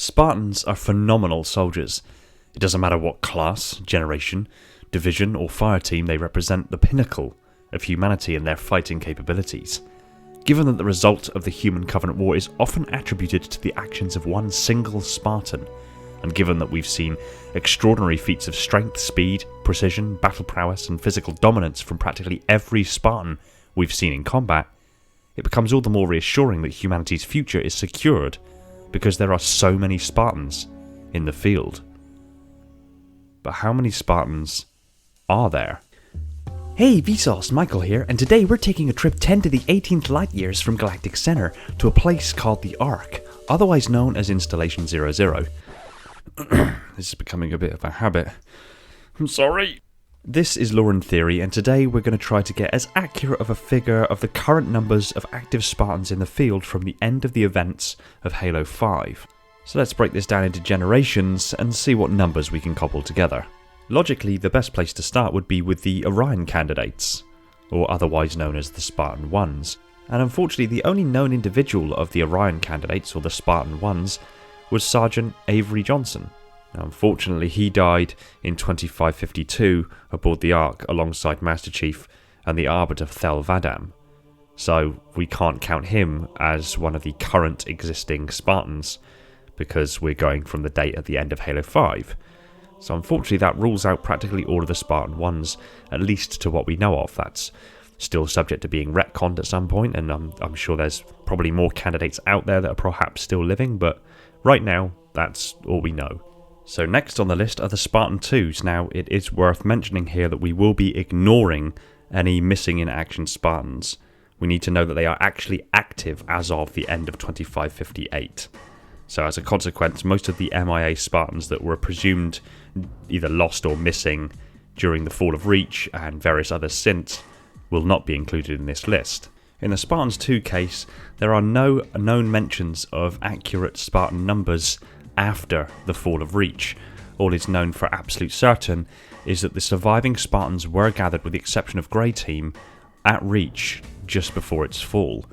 Spartans are phenomenal soldiers. It doesn't matter what class, generation, division or fire team, they represent the pinnacle of humanity and their fighting capabilities. Given that the result of the Human Covenant War is often attributed to the actions of one single Spartan, and given that we've seen extraordinary feats of strength, speed, precision, battle prowess and physical dominance from practically every Spartan we've seen in combat, it becomes all the more reassuring that humanity's future is secured because there are so many Spartans in the field. But how many Spartans are there? Hey Vsauce, Michael here, and today we're taking a trip 10 to the 18th light years from Galactic Center to a place called the Ark, otherwise known as Installation 00. This is becoming a bit of a habit. I'm sorry. This is Lore and Theory, and today we're going to try to get as accurate of a figure of the current numbers of active Spartans in the field from the end of the events of Halo 5. So let's break this down into generations and see what numbers we can cobble together. Logically, the best place to start would be with the Orion candidates, or otherwise known as the Spartan-Is. And unfortunately, the only known individual of the Orion candidates, or the Spartan-Is, was Sergeant Avery Johnson. Now, unfortunately, he died in 2552 aboard the Ark alongside Master Chief and the Arbiter Thel 'Vadam. So we can't count him as one of the current existing Spartans, because we're going from the date at the end of Halo 5. So unfortunately that rules out practically all of the Spartan-Is, at least to what we know of. That's still subject to being retconned at some point, and I'm sure there's probably more candidates out there that are perhaps still living, but right now that's all we know. So next on the list are the Spartan-IIs. Now it is worth mentioning here that we will be ignoring any missing in action Spartans. We need to know that they are actually active as of the end of 2558. So as a consequence, most of the MIA Spartans that were presumed either lost or missing during the fall of Reach and various others since will not be included in this list. In the Spartans-II case, there are no known mentions of accurate Spartan numbers after the fall of Reach. All is known for absolute certain is that the surviving Spartans were gathered, with the exception of Grey Team, at Reach just before its fall.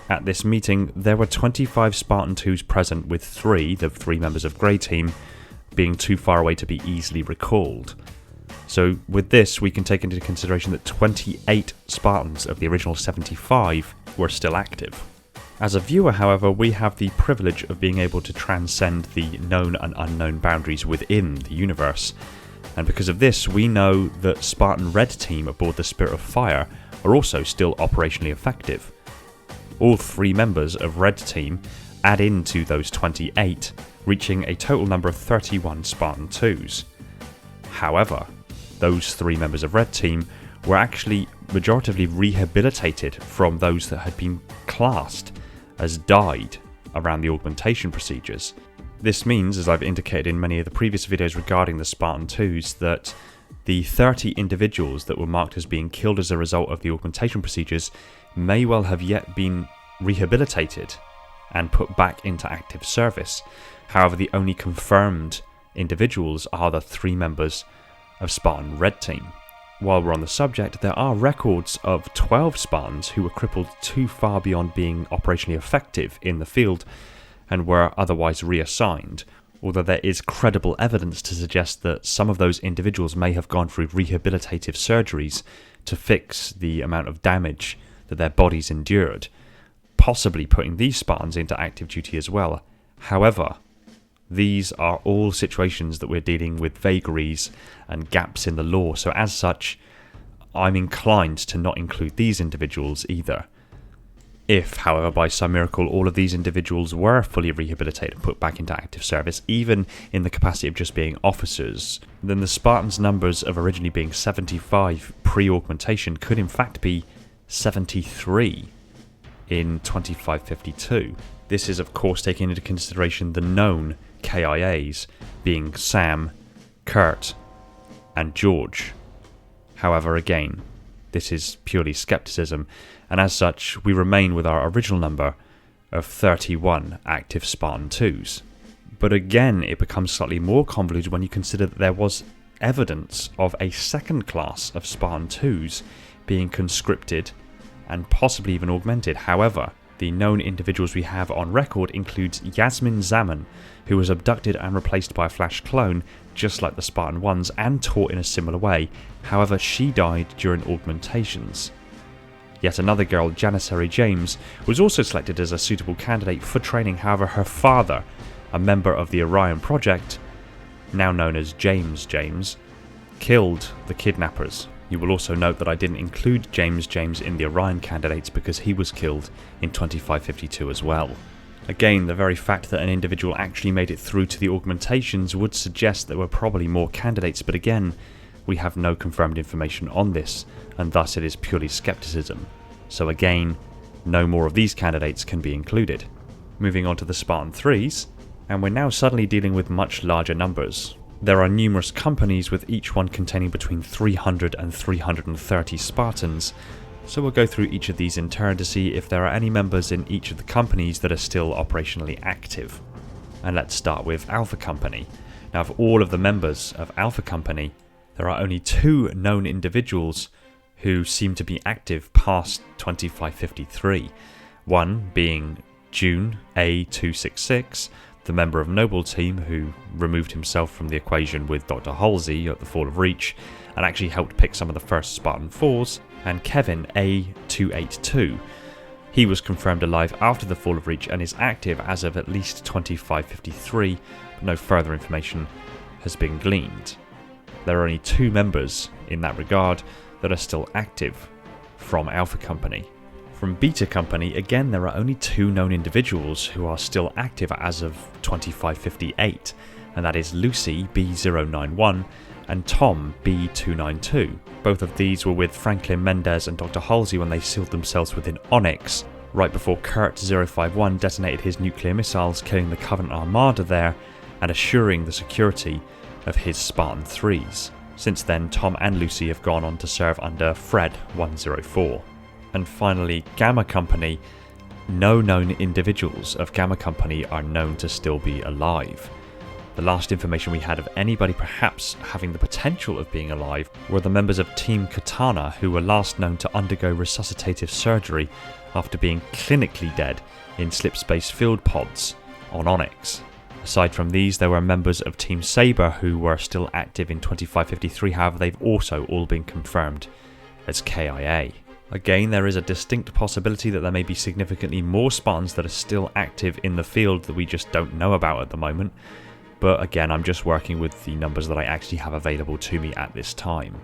At this meeting, there were 25 Spartan-IIs present, with the three members of Grey Team, being too far away to be easily recalled. So with this, we can take into consideration that 28 Spartans of the original 75 were still active. As a viewer, however, we have the privilege of being able to transcend the known and unknown boundaries within the universe, and because of this, we know that Spartan Red Team aboard the Spirit of Fire are also still operationally effective. All three members of Red Team add into those 28, reaching a total number of 31 Spartan-IIs. However, those three members of Red Team were actually majoritively rehabilitated from those that had been classed as died around the augmentation procedures. This means, as I've indicated in many of the previous videos regarding the Spartan-IIs, that the 30 individuals that were marked as being killed as a result of the augmentation procedures may well have yet been rehabilitated and put back into active service. However, the only confirmed individuals are the three members of Spartan Red Team. While we're on the subject, there are records of 12 Spartans who were crippled too far beyond being operationally effective in the field and were otherwise reassigned, although there is credible evidence to suggest that some of those individuals may have gone through rehabilitative surgeries to fix the amount of damage that their bodies endured, possibly putting these Spartans into active duty as well. However, these are all situations that we're dealing with vagaries and gaps in the lore, so as such, I'm inclined to not include these individuals either. If, however, by some miracle all of these individuals were fully rehabilitated and put back into active service, even in the capacity of just being officers, then the Spartans' numbers of originally being 75 pre-augmentation could in fact be 73 in 2552. This is of course taking into consideration the known KIAs being Sam, Kurt and George. However, again, this is purely skepticism, and as such we remain with our original number of 31 active Spartan-IIs. But again, it becomes slightly more convoluted when you consider that there was evidence of a second class of Spartan-IIs being conscripted and possibly even augmented. However, The known individuals we have on record includes Yasmin Zaman, who was abducted and replaced by a Flash clone, just like the Spartan ones, and taught in a similar way. However, she died during augmentations. Yet another girl, Janissary James, was also selected as a suitable candidate for training. However, her father, a member of the Orion Project, now known as James, killed the kidnappers. You will also note that I didn't include James in the Orion candidates because he was killed in 2552 as well. Again, the very fact that an individual actually made it through to the augmentations would suggest there were probably more candidates, but again, we have no confirmed information on this, and thus it is purely skepticism. So again, no more of these candidates can be included. Moving on to the Spartan-IIIs, and we're now suddenly dealing with much larger numbers. There are numerous companies with each one containing between 300 and 330 Spartans, so we'll go through each of these in turn to see if there are any members in each of the companies that are still operationally active. And let's start with Alpha Company. Now, of all of the members of Alpha Company, there are only 2 known individuals who seem to be active past 2553, one being June A266, the member of Noble Team who removed himself from the equation with Dr. Halsey at the Fall of Reach and actually helped pick some of the first Spartan-IVs, and Kevin A282. He was confirmed alive after the Fall of Reach and is active as of at least 2553, but no further information has been gleaned. There are only 2 members in that regard that are still active from Alpha Company. From Beta Company, again, there are only 2 known individuals who are still active as of 2558, and that is Lucy B091 and Tom B292. Both of these were with Franklin Mendez and Dr. Halsey when they sealed themselves within Onyx, right before Kurt 051 detonated his nuclear missiles, killing the Covenant Armada there and assuring the security of his Spartan-IIIs. Since then, Tom and Lucy have gone on to serve under Fred 104. And finally, Gamma Company. No known individuals of Gamma Company are known to still be alive. The last information we had of anybody perhaps having the potential of being alive were the members of Team Katana, who were last known to undergo resuscitative surgery after being clinically dead in slip-space field pods on Onyx. Aside from these, there were members of Team Saber who were still active in 2553, however they've also all been confirmed as KIA. Again, there is a distinct possibility that there may be significantly more Spartans that are still active in the field that we just don't know about at the moment, but again, I'm just working with the numbers that I actually have available to me at this time.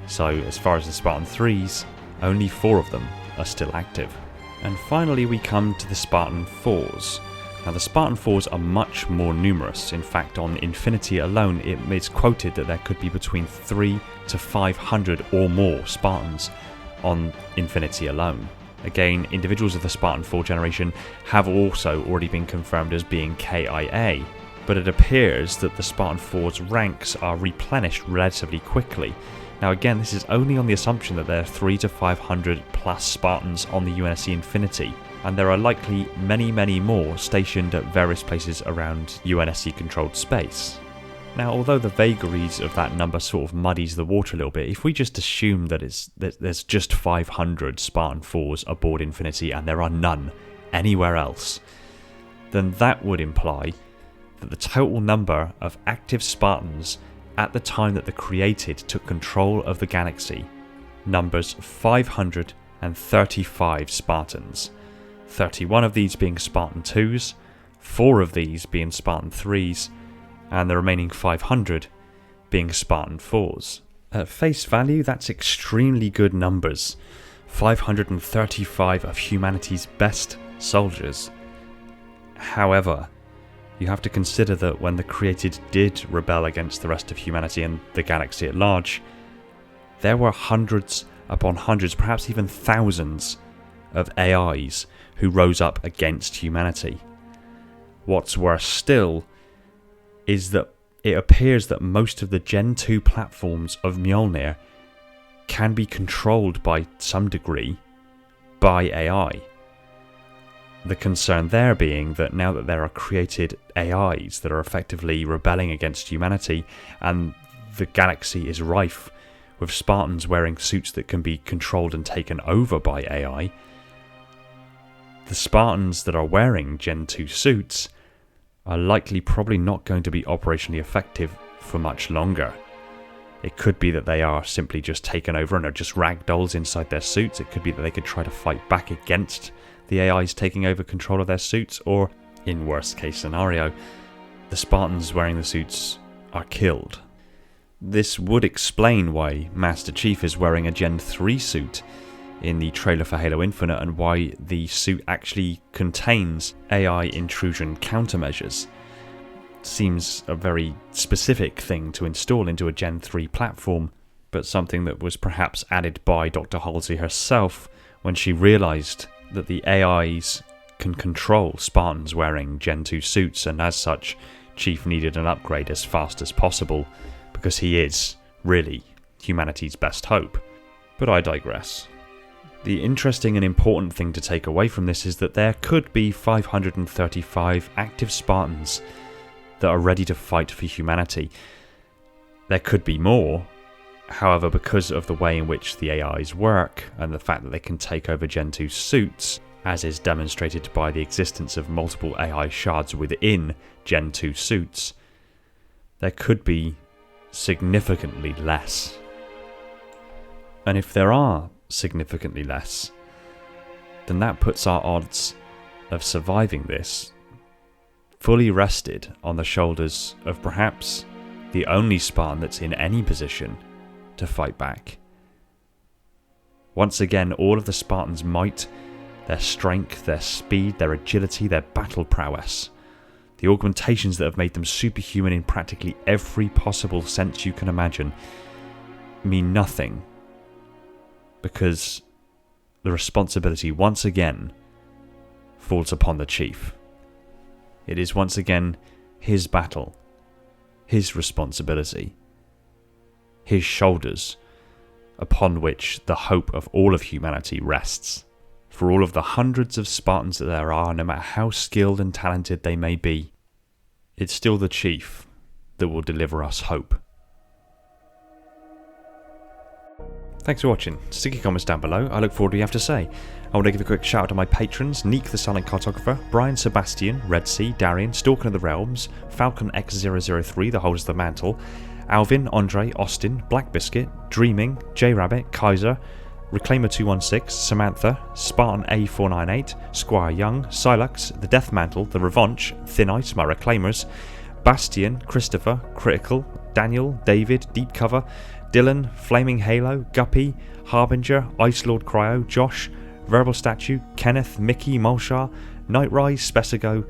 So as far as the Spartan-IIIs, only 4 of them are still active. And finally we come to the Spartan-IVs. Now the Spartan-IVs are much more numerous. In fact, on Infinity alone, it is quoted that there could be between 300 to 500 or more Spartans on Infinity alone. Again, individuals of the Spartan-IV generation have also already been confirmed as being KIA, but it appears that the Spartan-IV's ranks are replenished relatively quickly. Now again, this is only on the assumption that there are 300 to 500 plus Spartans on the UNSC Infinity, and there are likely many more stationed at various places around UNSC controlled space. Now, although the vagaries of that number sort of muddies the water a little bit, if we just assume that there's just 500 Spartan-IVs aboard Infinity and there are none anywhere else, then that would imply that the total number of active Spartans at the time that the Created took control of the galaxy numbers 535 Spartans, 31 of these being Spartan-IIs, 4 of these being Spartan-IIIs, and the remaining 500 being Spartan-IVs. At face value, that's extremely good numbers. 535 of humanity's best soldiers. However, you have to consider that when the Created did rebel against the rest of humanity and the galaxy at large, there were hundreds upon hundreds, perhaps even thousands of AIs who rose up against humanity. What's worse still is that it appears that most of the Gen 2 platforms of Mjolnir can be controlled by some degree by AI. The concern there being that now that there are Created AIs that are effectively rebelling against humanity, and the galaxy is rife with Spartans wearing suits that can be controlled and taken over by AI, the Spartans that are wearing Gen 2 suits are likely probably not going to be operationally effective for much longer. It could be that they are simply just taken over and are just ragdolls inside their suits. It could be that they could try to fight back against the AIs taking over control of their suits, or, in worst case scenario, the Spartans wearing the suits are killed. This would explain why Master Chief is wearing a Gen 3 suit in the trailer for Halo Infinite, and why the suit actually contains AI intrusion countermeasures. Seems a very specific thing to install into a Gen 3 platform, but something that was perhaps added by Dr. Halsey herself when she realised that the AIs can control Spartans wearing Gen 2 suits, and as such, Chief needed an upgrade as fast as possible, because he is, really, humanity's best hope. But I digress. The interesting and important thing to take away from this is that there could be 535 active Spartans that are ready to fight for humanity. There could be more, however, because of the way in which the AIs work, and the fact that they can take over Gen 2 suits, as is demonstrated by the existence of multiple AI shards within Gen 2 suits, there could be significantly less. And if there are significantly less, then that puts our odds of surviving this fully rested on the shoulders of perhaps the only Spartan that's in any position to fight back. Once again, all of the Spartans' might, their strength, their speed, their agility, their battle prowess, the augmentations that have made them superhuman in practically every possible sense you can imagine, mean nothing, because the responsibility once again falls upon the Chief. It is once again his battle, his responsibility, his shoulders, upon which the hope of all of humanity rests. For all of the hundreds of Spartans that there are, no matter how skilled and talented they may be, it's still the Chief that will deliver us hope. Thanks for watching. Stick your comments down below. I look forward to what you have to say. I want to give a quick shout out to my patrons: Neek the Silent Cartographer, Brian Sebastian, Red Sea, Darian, Stalker of the Realms, Falcon X003 that holds the mantle, Alvin, Andre, Austin, Black Biscuit, Dreaming, J Rabbit, Kaiser, Reclaimer 216, Samantha, Spartan-A 498, Squire Young, Silux, The Death Mantle, The Revanche, Thin Ice, my Reclaimers, Bastian, Christopher, Critical, Daniel, David, Deep Cover, Dylan, Flaming Halo, Guppy, Harbinger, Ice Lord Cryo, Josh, Verbal Statue, Kenneth, Mickey, Molshar, Nightrise, Spesigo,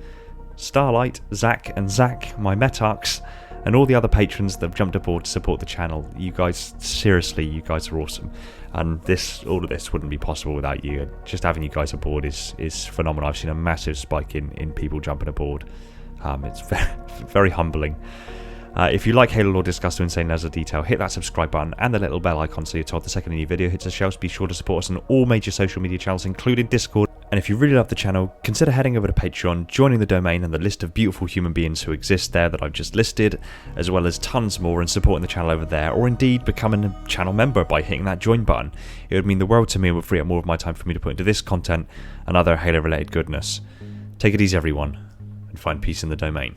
Starlight, Zach and Zach, my Metarchs, and all the other patrons that have jumped aboard to support the channel. You guys, seriously, you guys are awesome. And all of this wouldn't be possible without you. Just having you guys aboard is phenomenal. I've seen a massive spike in people jumping aboard. It's very, very humbling. If you like Halo Lore discussed to insane levels of detail, hit that subscribe button and the little bell icon so you're told the second a new video hits the shelves. Be sure to support us on all major social media channels, including Discord. And if you really love the channel, consider heading over to Patreon, joining the domain and the list of beautiful human beings who exist there that I've just listed, as well as tons more, and supporting the channel over there, or indeed becoming a channel member by hitting that join button. It would mean the world to me and would free up more of my time for me to put into this content and other Halo related goodness. Take it easy everyone, and find peace in the domain.